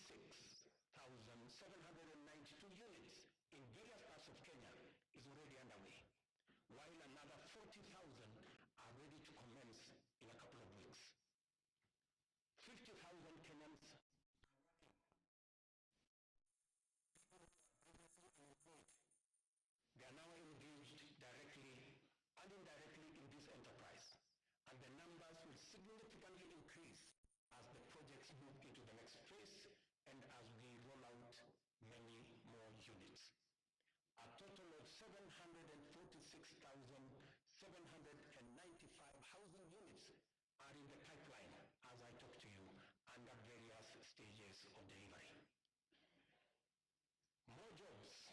46,792 units in various parts of Kenya is already underway, while another 40,000 are ready to commence in a couple of weeks. 50,000 Kenyans they are now engaged directly and indirectly in this enterprise, and the numbers will significantly increase as the projects move into the next phase and as we roll out many more units. A total of 746,795 housing units are in the pipeline as I talk to you under various stages of delivery. More jobs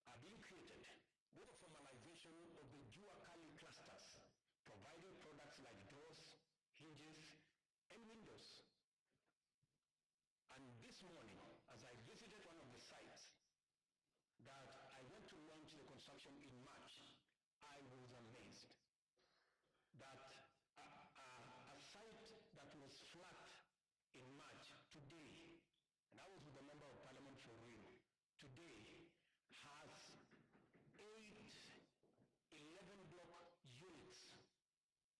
are being created with the formalization of the Jua Kali clusters, providing products like doors, hinges, and windows. And this morning, as I visited one of the sites that I went to launch the construction in March, I was amazed that a site that was flat in March today, and I was with the Member of Parliament for Rio, today has 11-block units,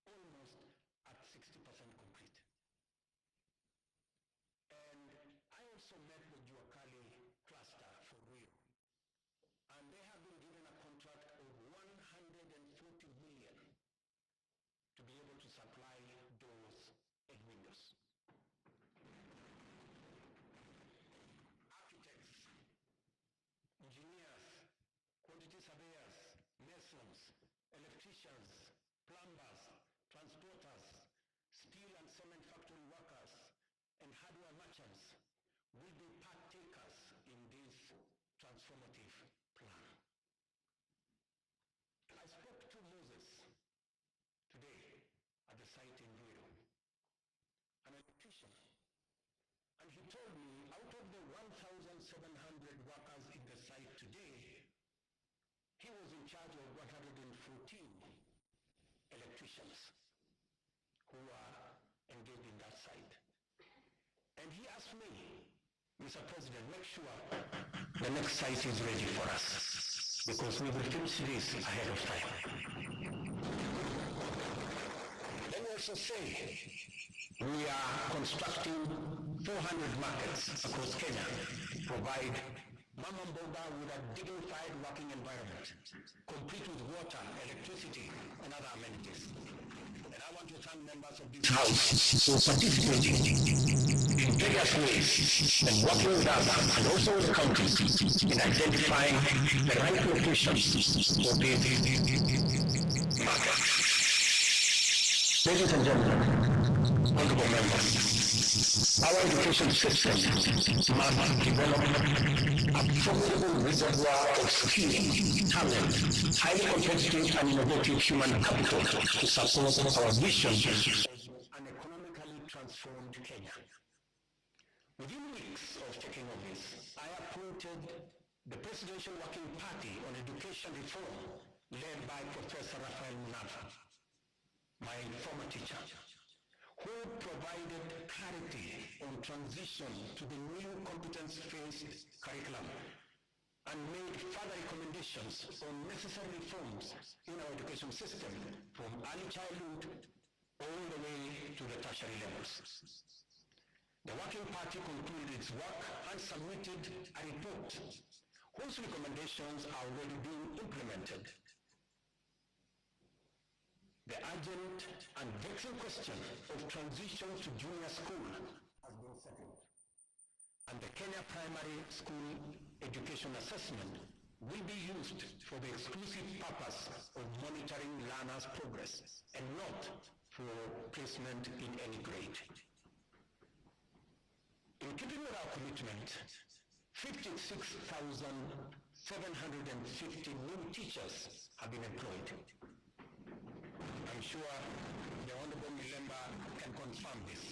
almost at 60% complete. And I also met the Jua Kali cluster for Rio, and they have been given a contract of 140 million to be able to supply doors and windows. Architects, engineers, quantity surveyors, masons, electricians, plumbers, transporters, steel and cement factory workers, and hardware merchants will be partakers in this transformative plan. I spoke to Moses today at the site in Ruiru, an electrician, and he told me out of the 1,700 workers in the site today, he was in charge of 114 electricians who are engaged in that site. And he asked me, Mr. President, make sure the next site is ready for us, because we will finish this ahead of time. Let me also say, we are constructing 400 markets across Kenya, provide Mama Mboga with a dignified working environment, complete with water, electricity, and other amenities. And I want to thank members of this House for participating in various ways and working with us and also with the country in identifying the right locations for these markets. Ladies and gentlemen, honorable members, our education system must develop a profitable reservoir of skill, talent, highly competitive and innovative human capital to support our vision an economically transformed Kenya. Within weeks of taking office, I appointed the Presidential Working Party on Education Reform led by Professor Raphael Munava, my former teacher, who provided clarity on transition to the new competence-based curriculum and made further recommendations on necessary reforms in our education system from early childhood all the way to the tertiary levels. The Working Party concluded its work and submitted a report whose recommendations are already being implemented. The urgent and vexing question of transition to junior school has been settled, and the Kenya Primary School Education Assessment will be used for the exclusive purpose of monitoring learners' progress and not for placement in any grade. In keeping with our commitment, 56,750 new teachers have been employed. I'm sure the Honorable member can confirm this.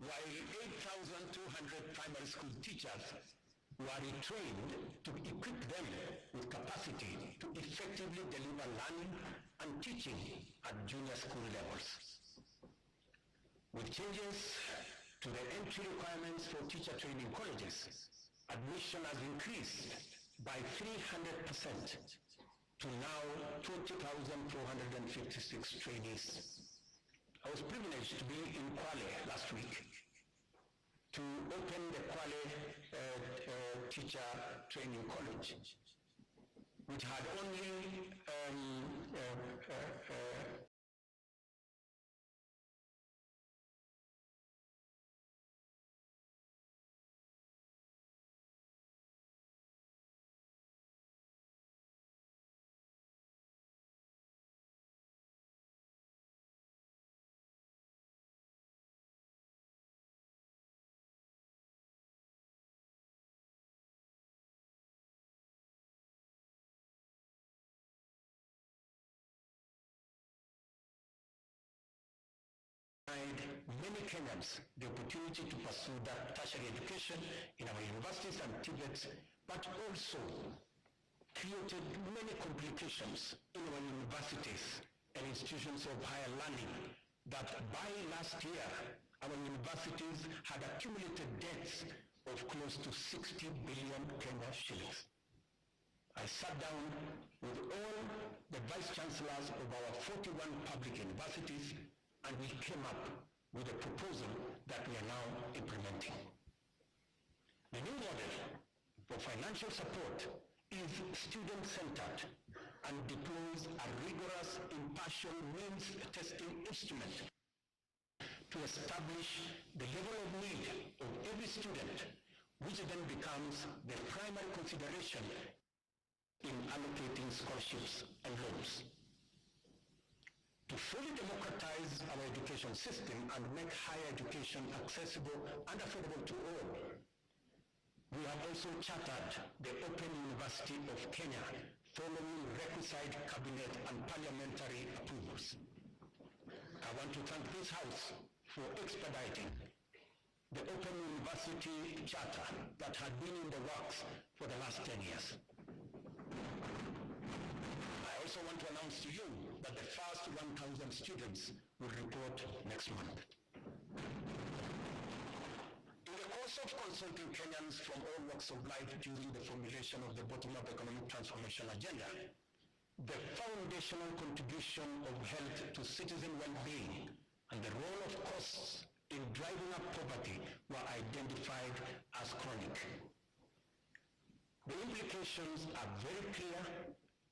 While 8,200 primary school teachers were retrained to equip them with capacity to effectively deliver learning and teaching at junior school levels. With changes To the entry requirements for teacher training colleges, admission has increased by 300% to now 20,456 trainees. I was privileged to be in Kwale last week to open the Kwale Teacher Training College, which had only many Kenyans the opportunity to pursue that tertiary education in our universities and TVETs, but also created many complications in our universities and institutions of higher learning that by last year, our universities had accumulated debts of close to 60 billion Kenya shillings. I sat down with all the vice chancellors of our 41 public universities, and we came up with a proposal that we are now implementing. The new model for financial support is student-centered and deploys a rigorous impartial means testing instrument to establish the level of need of every student, which then becomes the primary consideration in allocating scholarships and loans. To fully democratize our education system and make higher education accessible and affordable to all, we have also chartered the Open University of Kenya following requisite cabinet and parliamentary approvals. I want to thank this House for expediting the Open University Charter that had been in the works for the last 10 years. I also want to announce to you that the first 1,000 students will report next month. In the course of consulting Kenyans from all walks of life during the formulation of the bottom-up economic transformation agenda, the foundational contribution of health to citizen well-being and the role of costs in driving up poverty were identified as chronic. The implications are very clear,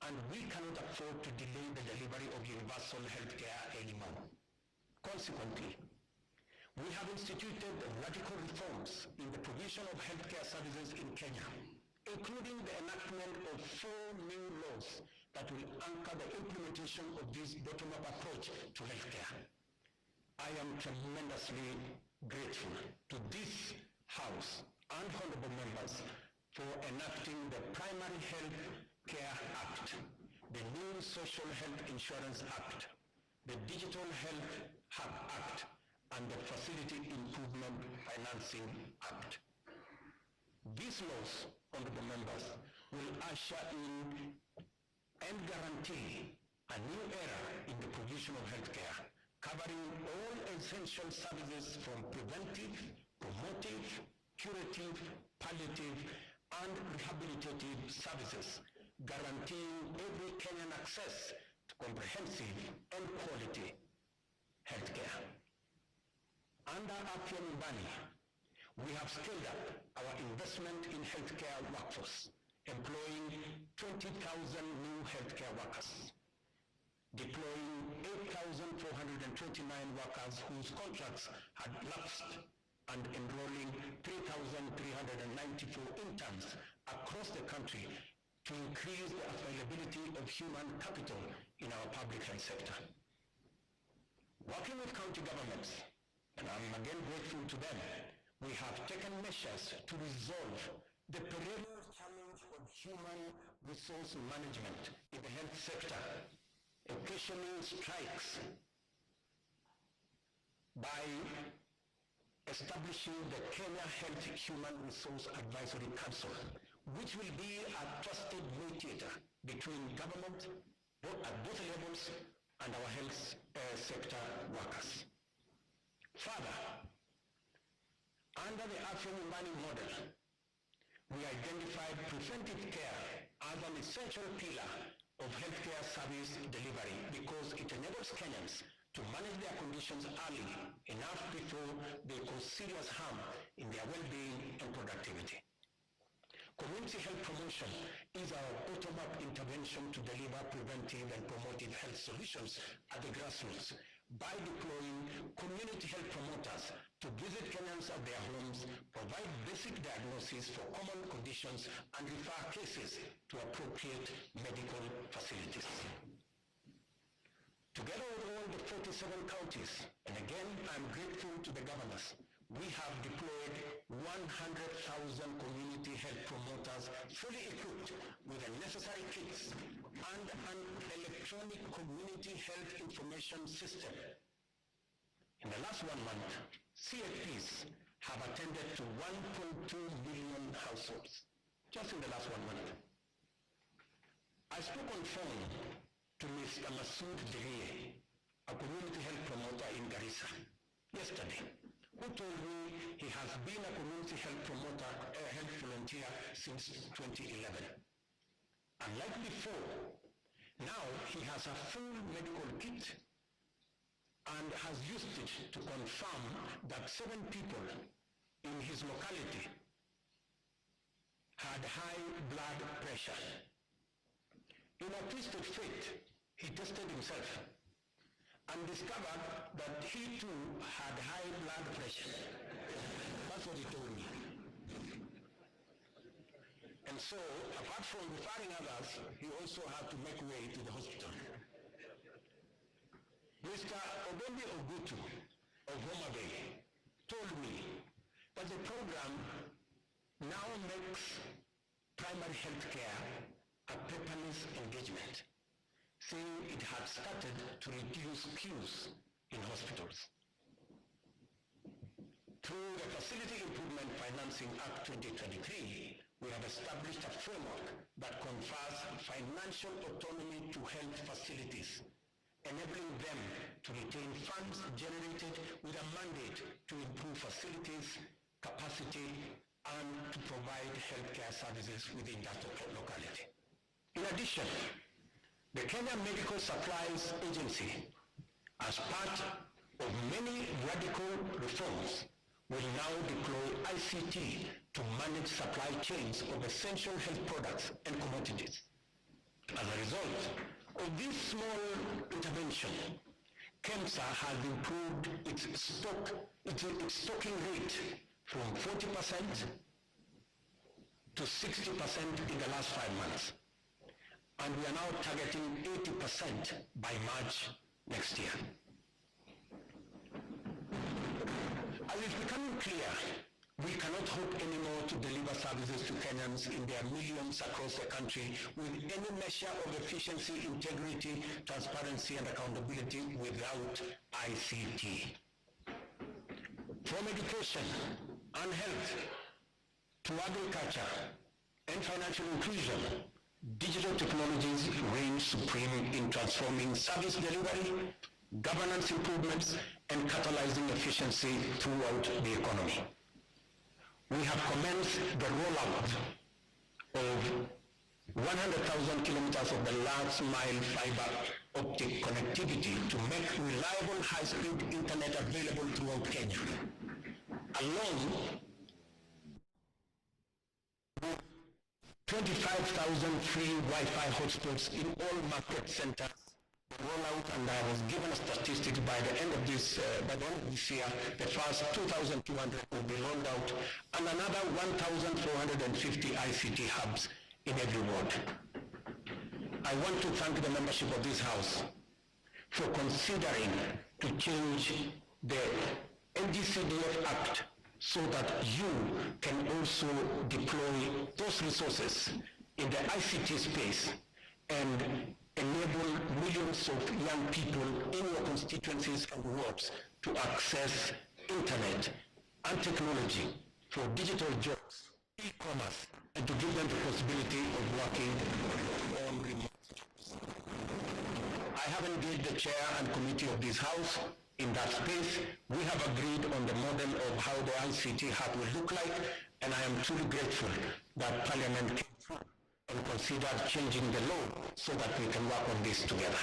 and we cannot afford to delay the delivery of universal health care anymore. Consequently, we have instituted radical reforms in the provision of healthcare services in Kenya, including the enactment of 4 new laws that will anchor the implementation of this bottom-up approach to healthcare. I am tremendously grateful to this House and honorable members for enacting the Primary Health Care Act, the new Social Health Insurance Act, the Digital Health Hub Act, and the Facility Improvement Financing Act. These laws, honorable members, will usher in and guarantee a new era in the provision of healthcare, covering all essential services from preventive, promotive, curative, palliative, and rehabilitative services, guaranteeing every Kenyan access to comprehensive and quality healthcare. Under Afya Nyumbani, we have scaled up our investment in healthcare workforce, employing 20,000 new healthcare workers, deploying 8,429 workers whose contracts had lapsed, and enrolling 3,394 interns across the country to increase the availability of human capital in our public health sector. Working with county governments, and I'm again grateful to them, we have taken measures to resolve the perennial challenge of human resource management in the health sector, occasioning strikes, by establishing the Kenya Health Human Resource Advisory Council, which will be a trusted mediator between government at both levels and our health sector workers. Further, Under the Afro-Nyumbani model, we identified preventive care as an essential pillar of healthcare service delivery because it enables Kenyans to manage their conditions early enough before they cause serious harm in their well-being and productivity. Community health promotion is our bottom-up intervention to deliver preventive and promotive health solutions at the grassroots by deploying community health promoters to visit Kenyans at their homes, provide basic diagnosis for common conditions, and refer cases to appropriate medical facilities. Together with all the 47 counties, and again, I'm grateful to the governors, we have deployed 100,000 community health promoters fully equipped with the necessary kits and an electronic community health information system. In the last 1 month, CFPs have attended to 1.2 million households, just in the last 1 month. I spoke on phone to Mr. Masood Diriye, a community health promoter in Garissa, yesterday, who told me he has been a community health promoter, health volunteer since 2011. Unlike before, now he has a full medical kit and has used it to confirm that 7 people in his locality had high blood pressure. In a twisted fate, he tested himself and discovered that he too had high blood pressure. That's what he told me. And so, apart from referring others, he also had to make way to the hospital. Mr. Obembe Ogutu of Homa Bay told me that the program now makes primary health care a paperless engagement, saying it had started to reduce queues in hospitals. Through the Facility Improvement Financing Act 2023, we have established a framework that confers financial autonomy to health facilities, enabling them to retain funds generated with a mandate to improve facilities, capacity, and to provide healthcare services within that locality. In addition, the Kenya Medical Supplies Agency, as part of many radical reforms, will now deploy ICT to manage supply chains of essential health products and commodities. As a result of this small intervention, KEMSA has improved its stocking rate from 40% to 60% in the last 5 months. And we are now targeting 80% by March next year. As it's becoming clear, we cannot hope anymore to deliver services to Kenyans in their millions across the country with any measure of efficiency, integrity, transparency, and accountability without ICT. From education and health to agriculture and financial inclusion, digital technologies reign supreme in transforming service delivery, governance improvements, and catalyzing efficiency throughout the economy. We have commenced the rollout of 100,000 kilometers of the last mile fiber optic connectivity to make reliable high-speed internet available throughout Kenya. Along with 25,000 free Wi-Fi hotspots in all market centers. Rollout, and I was given statistics by the end of this year, the first 2,200 will be rolled out, and another 1,450 ICT hubs in every ward. I want to thank the membership of this House for considering to change the NGCDF Act so that you can also deploy those resources in the ICT space and enable millions of young people in your constituencies and wards to access internet and technology for digital jobs, e-commerce, and to give them the possibility of working on remote jobs. I have engaged the chair and committee of this House In that space, we have agreed on the model of how the ICT hub will look like, and I am truly grateful that Parliament came through and considered changing the law so that we can work on this together.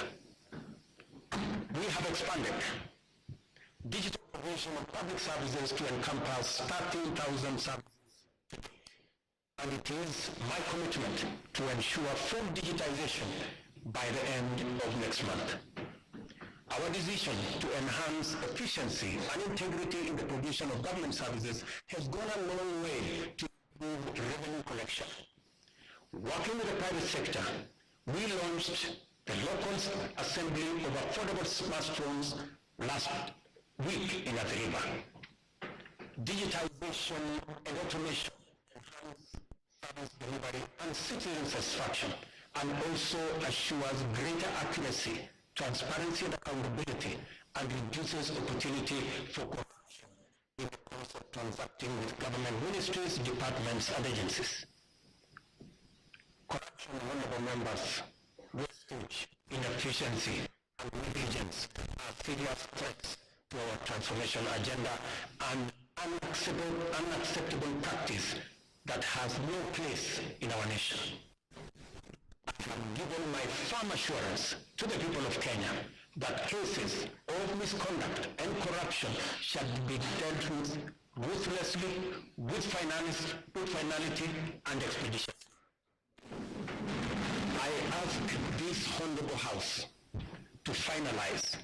We have expanded digital provision of public services to encompass 13,000 services. And it is my commitment to ensure full digitization by the end of next month. Our decision to enhance efficiency and integrity in the provision of government services has gone a long way to improve revenue collection. Working with the private sector, we launched the local assembly of affordable smartphones last week in Athi River. Digitization and automation enhance service delivery and citizen satisfaction, and also assures greater accuracy, transparency and accountability, and reduces opportunity for corruption in the course of transacting with government ministries, departments, and agencies. Corruption, honorable members, wastage, inefficiency, and negligence are serious threats to our transformation agenda and unacceptable practice that has no place in our nation. I have given my firm assurance to the people of Kenya that cases of misconduct and corruption shall be dealt with ruthlessly, with finality and expedition. I ask this honorable House to finalize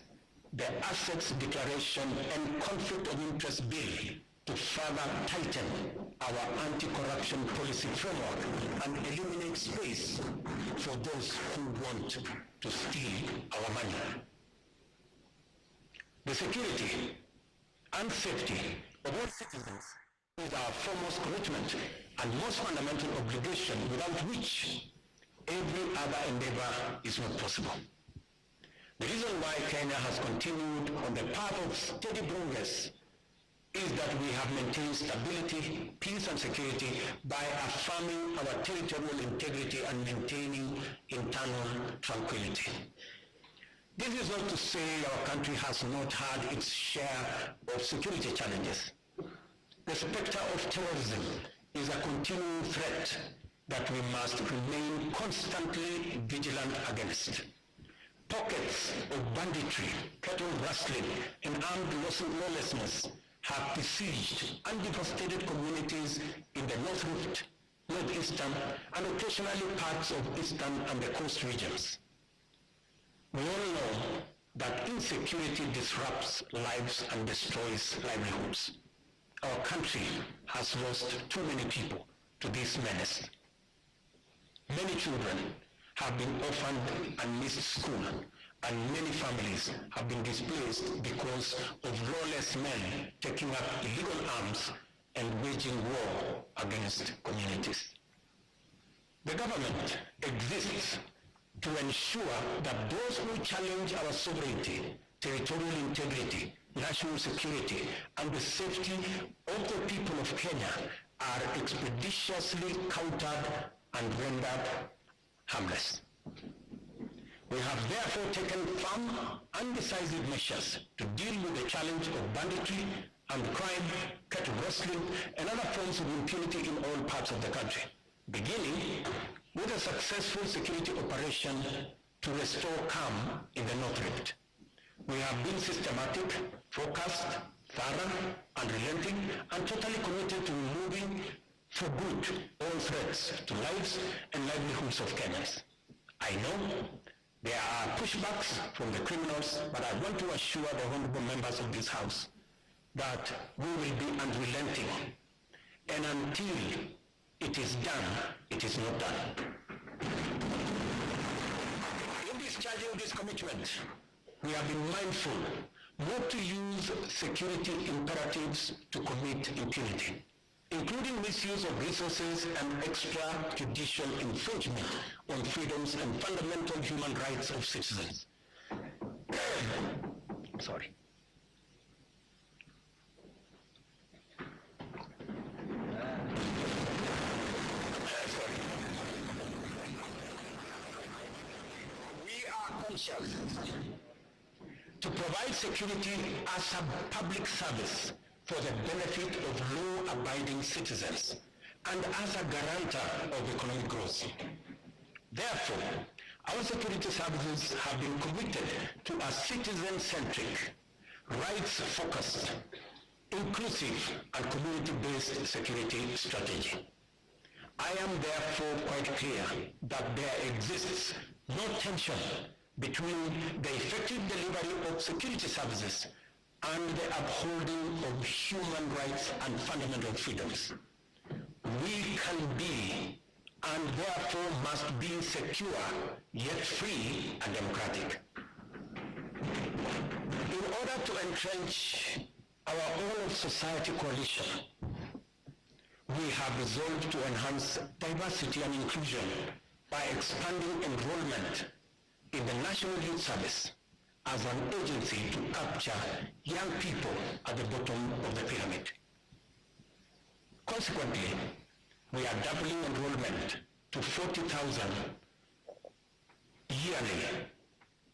the Assets Declaration and Conflict of Interest Bill to further tighten our anti-corruption policy framework and eliminate space for those who want to steal our money. The security and safety of all citizens is our foremost commitment and most fundamental obligation, without which every other endeavor is not possible. The reason why Kenya has continued on the path of steady progress is that we have maintained stability, peace and security by affirming our territorial integrity and maintaining internal tranquility. This is not to say our country has not had its share of security challenges. The specter of terrorism is a continuing threat that we must remain constantly vigilant against. Pockets of banditry, cattle rustling, and armed lawlessness have besieged and devastated communities in the North Rift, Northeastern, and occasionally parts of Eastern and the coast regions. We all know that insecurity disrupts lives and destroys livelihoods. Our country has lost too many people to this menace. Many children have been orphaned and missed school, and many families have been displaced because of lawless men taking up illegal arms and waging war against communities. The government exists to ensure that those who challenge our sovereignty, territorial integrity, national security, and the safety of the people of Kenya are expeditiously countered and rendered harmless. We have therefore taken firm and decisive measures to deal with the challenge of banditry and crime, cattle rustling, and other forms of impunity in all parts of the country, beginning with a successful security operation to restore calm in the North Rift. We have been systematic, focused, thorough, unrelenting, and totally committed to removing for good all threats to lives and livelihoods of Kenyans. I know there are pushbacks from the criminals, but I want to assure the honorable members of this House that we will be unrelenting, and until it is done, it is not done. In discharging this commitment, we have been mindful not to use security imperatives to commit impunity, including misuse of resources and extrajudicial infringement on freedoms and fundamental human rights of citizens. Sorry. We are conscious to to provide security as a public service for the benefit of law-abiding citizens and as a guarantor of economic growth. Therefore, our security services have been committed to a citizen-centric, rights-focused, inclusive, and community-based security strategy. I am therefore quite clear that there exists no tension between the effective delivery of security services and the upholding of human rights and fundamental freedoms. We can be and therefore must be secure, yet free and democratic. In order to entrench our all-of-society coalition, we have resolved to enhance diversity and inclusion by expanding enrollment in the National Youth Service as an agency to capture young people at the bottom of the pyramid. Consequently, we are doubling enrollment to 40,000 yearly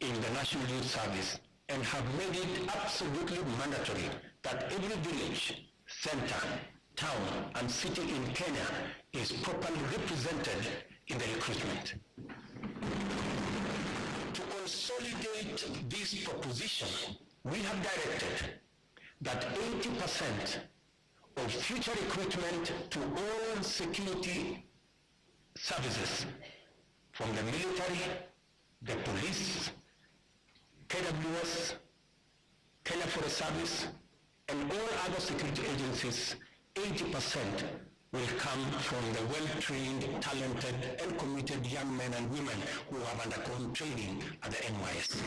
in the National Youth Service and have made it absolutely mandatory that every village, center, town, and city in Kenya is properly represented in the recruitment. To consolidate this proposition, we have directed that 80% of future recruitment to all security services, from the military, the police, KWS, Kenya Forest Service, and all other security agencies, 80% will come from the well-trained, talented, and committed young men and women who have undergone training at the NYS.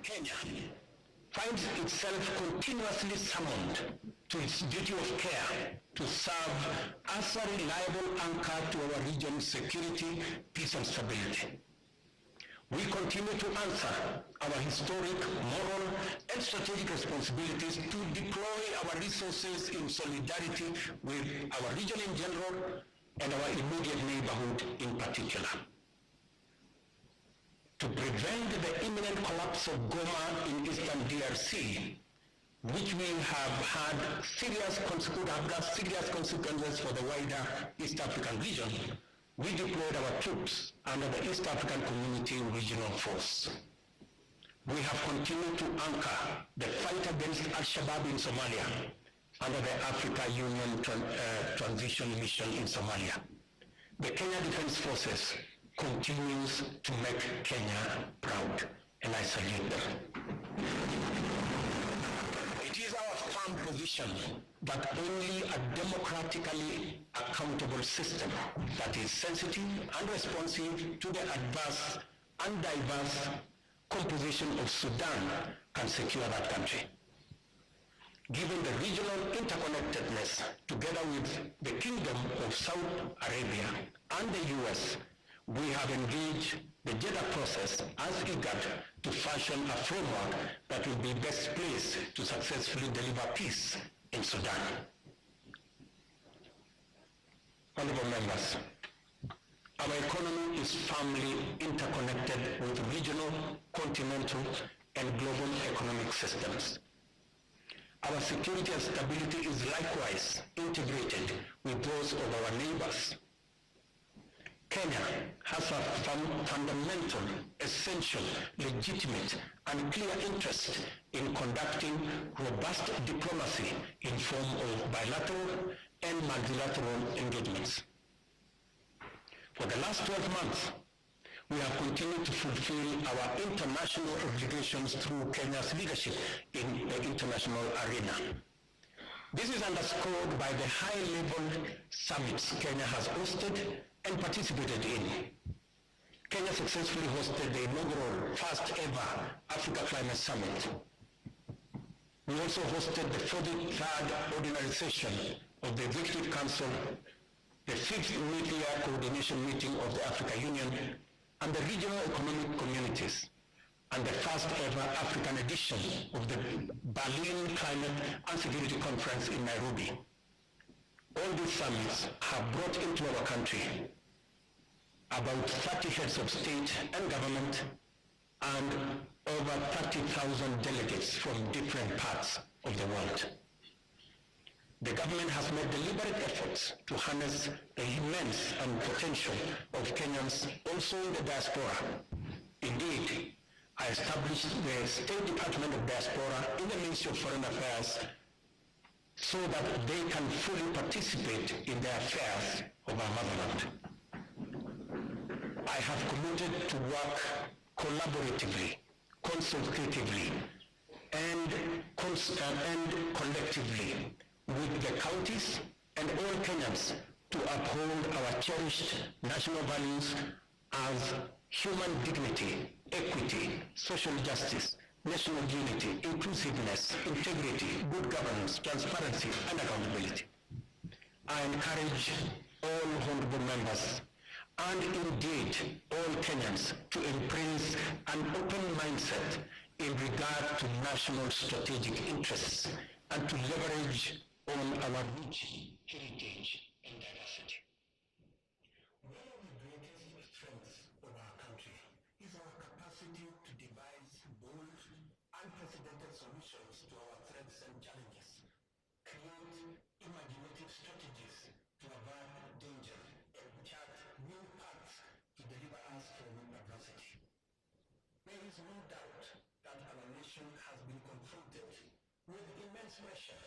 Kenya finds itself continuously summoned to its duty of care to serve as a reliable anchor to our region's security, peace, and stability. We continue to answer our historic, moral, and strategic responsibilities to deploy our resources in solidarity with our region in general and our immediate neighborhood in particular. To prevent the imminent collapse of Goma in eastern DRC, which we have had serious consequences for the wider East African region, we deployed our troops under the East African Community Regional Force. We have continued to anchor the fight against Al-Shabaab in Somalia under the Africa Union Transition Mission in Somalia. The Kenya Defense Forces continues to make Kenya proud, and I salute them. It is our firm position that only a democratically accountable system that is sensitive and responsive to the adverse and diverse composition of Sudan can secure that country. Given the regional interconnectedness, together with the Kingdom of Saudi Arabia and the US, we have engaged the Jeddah process as IGAD to fashion a framework that will be best placed to successfully deliver peace in Sudan. Honorable members, our economy is firmly interconnected with regional, continental, and global economic systems. Our security and stability is likewise integrated with those of our neighbors. Kenya has a fundamental, essential, legitimate, and clear interest in conducting robust diplomacy in form of bilateral and multilateral engagements. For the last 12 months, we have continued to fulfill our international obligations through Kenya's leadership in the international arena. This is underscored by the high-level summits Kenya has hosted and participated in. Kenya successfully hosted the inaugural first-ever Africa Climate Summit. We also hosted the 43rd ordinary session of the Executive Council, the 5th Nuclear Coordination Meeting of the Africa Union, and the Regional Economic Communities, and the first-ever African edition of the Berlin Climate and Security Conference in Nairobi. All these summits have brought into our country about 30 heads of state and government, and over 30,000 delegates from different parts of the world. The government has made deliberate efforts to harness the immense potential of Kenyans also in the diaspora. Indeed, I established the State Department of Diaspora in the Ministry of Foreign Affairs so that they can fully participate in the affairs of our motherland. I have committed to work collaboratively, consultatively, and collectively with the counties and all Kenyans to uphold our cherished national values as human dignity, equity, social justice, national unity, inclusiveness, integrity, good governance, transparency, and accountability. I encourage all honorable members and indeed all Kenyans to embrace an open mindset in regard to national strategic interests and to leverage on our rich heritage and diversity. One of the greatest strengths of our country is our capacity to devise bold, unprecedented solutions to our threats and challenges, create imaginative strategies to avert danger, and chart new paths to deliver us from adversity. There is no doubt that our nation has been confronted with immense pressure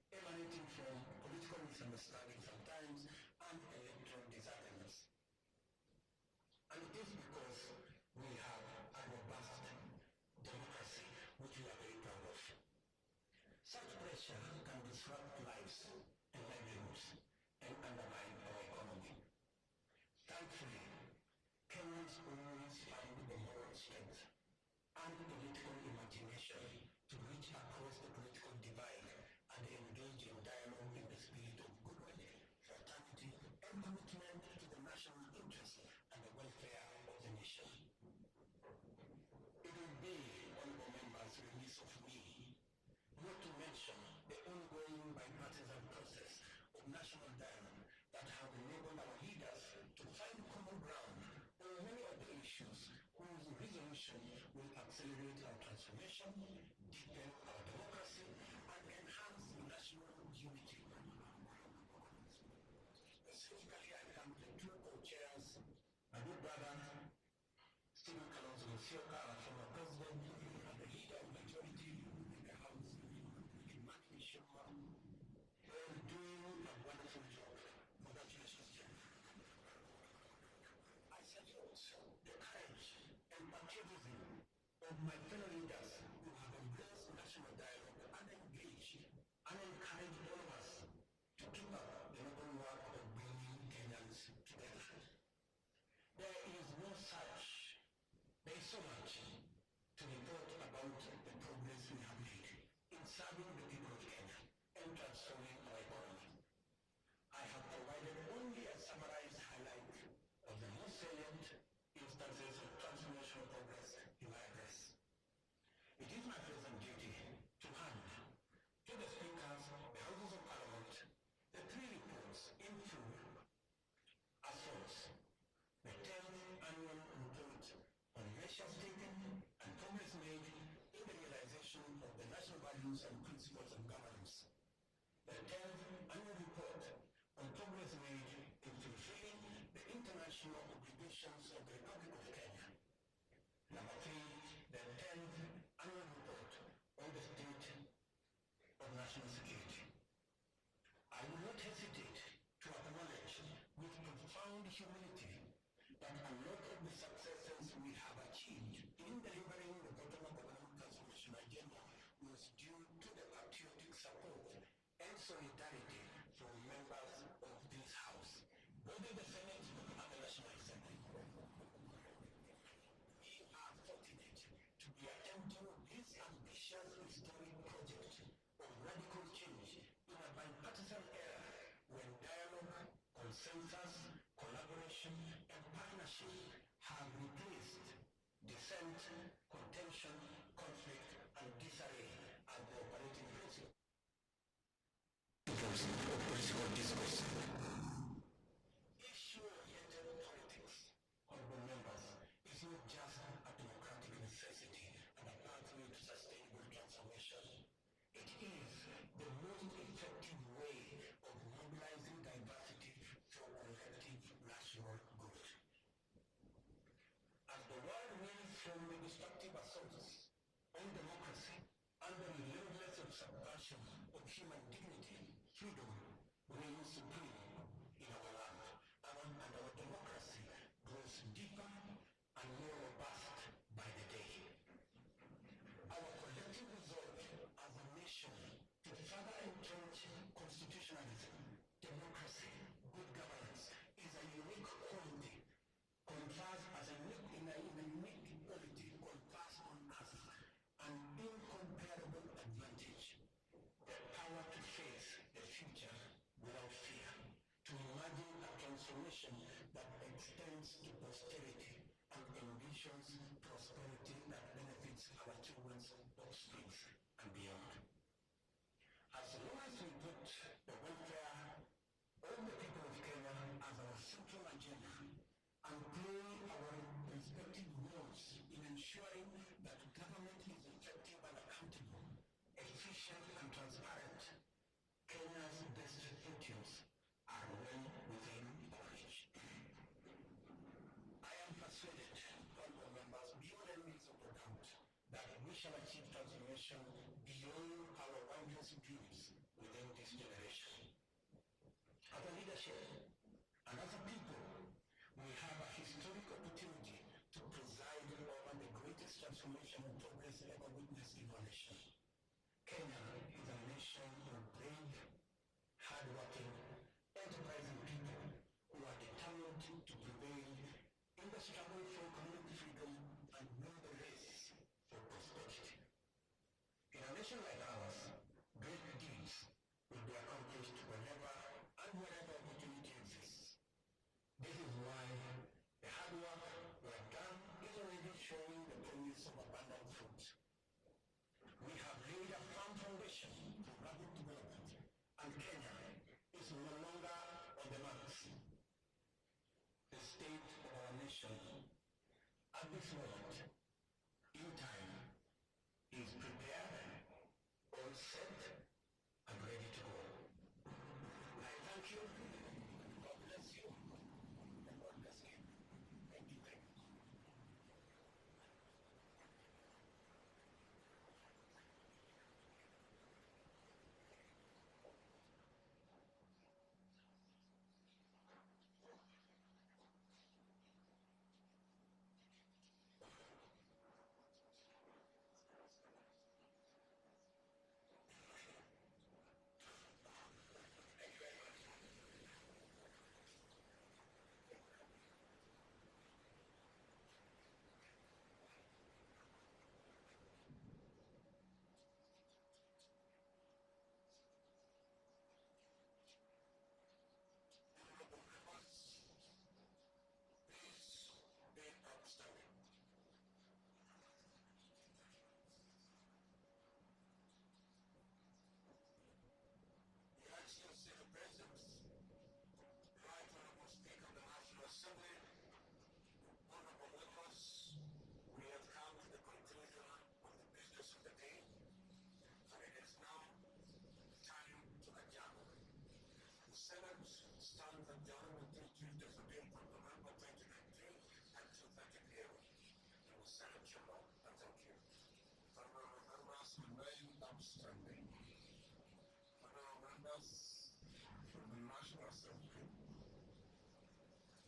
emanating from political misunderstanding sometimes and electoral disagreements. And it is because we have a robust democracy which we are very proud of. Such pressure can disrupt lives and livelihoods and undermine our economy. Thankfully, Kenyans always find the moral strength and political imagination to reach across the political divide and engage in dialogue in the spirit of goodwill, fraternity, and commitment to the national interest and the welfare of the nation. It will be honorable members remiss of me not to mention the ongoing bipartisan process of national dialogue that have enabled our leaders to find common ground on many of the issues whose resolution will accelerate our transformation, deepen our democracy, and enhance national unity. Specifically, I thank the two co-chairs, my good brother, Stephen Kalonzo Musyoka, our former president, and the leader of the majority in the House, Imani Ichung'wah, for doing a wonderful job. Congratulations, Jeff. I salute the courage and patriotism of my fellow leaders who have embraced national dialogue and engaged and encouraged all of us to keep up the noble work of bringing Kenyans together. There is so much to report about the progress we have made in serving the people of Kenya and transforming our economy. I have provided only a summarized highlight of the most salient instances of transformational progress in my address. It is my present duty to hand to the speakers, the houses of parliament, the three reports in full as follows: the 10th annual report on measures taken and progress made in the realization of the national values and principles of governance. The 10th annual report on progress made in fulfilling the international obligations of the Republic of Kenya. Number 3, the 10th annual report on the state of national security. I will not hesitate to acknowledge with profound humility that a lot of the successes we have achieved in delivering the bottom-up economic transformation agenda was due to the from the destructive assaults on democracy and the relentless subversion of human dignity, freedom reigns supreme in our land, and our democracy grows deeper and more robust by the day. Our collective resolve as a nation to further entrench constitutionalism, democracy, good governance is a unique quality confers as a unique quality confers on us an incomparable advantage, the power to face the future without fear, to imagine a transformation that extends to posterity and envisions prosperity that benefits our children's offsprings and beyond. As long as we put the welfare of the people of Kenya as our central agenda and play our respective roles in ensuring that government is effective and accountable, efficient and transparent, Kenya's best futures are well within our reach. I am persuaded, honorable members, beyond any reason of doubt, that we shall achieve transformation beyond our wildest dreams within this generation. As a leadership and as a people, we have a historic opportunity to preside over the greatest transformation and progress ever witnessed in our nation. Kenya is a nation of brave, hardworking, enterprising people who are determined to prevail in the struggle for economic freedom and win the race for prosperity. In a nation like ours, great deeds will be accomplished whenever and wherever opportunity exists. This is why the hard work we have done is already showing the promise of abundant fruit. We have laid a firm foundation for rapid development, and Kenya is no longer on the marks. The state of our nation at this moment in time is prepared, all set, and ready to go. I thank you. God bless you. And God bless you. Thank you very much. Excellency the President, Right Honorable Speaker of the National Assembly, honorable members, we have come to the conclusion of the business of the day, and it is now time to adjourn. The Senate stands adjourned until Tuesday, 17th of November 2019 at 2:30 p.m. in the Senate chamber. And thank you. Honorable members remain outstanding. Honorable members from the National Assembly.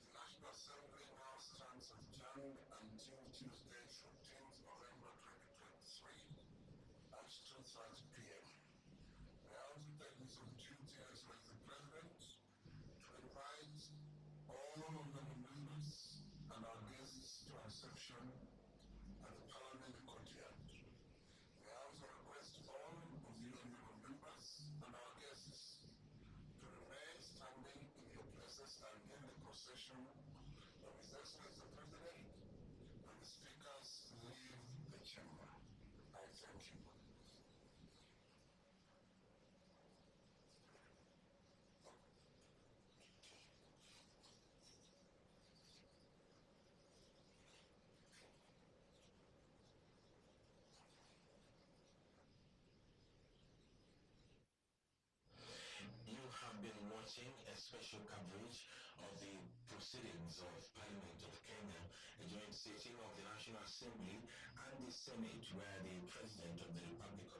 The National Assembly now stands adjourned until Tuesday, 14th November 2023 at 2:30 p.m. I also take this opportunity as well as the President to invite all honorable members and our guests to our reception at the Parliament courtyard. We also request all of you honorable members and our guests to remain standing in your places until the procession of His Excellency the President and the speakers leave the chamber. I thank you. You have been watching a special coverage of the proceedings of Parliament of Kenya during joint sitting of the National Assembly and the Senate, where the President of the Republic of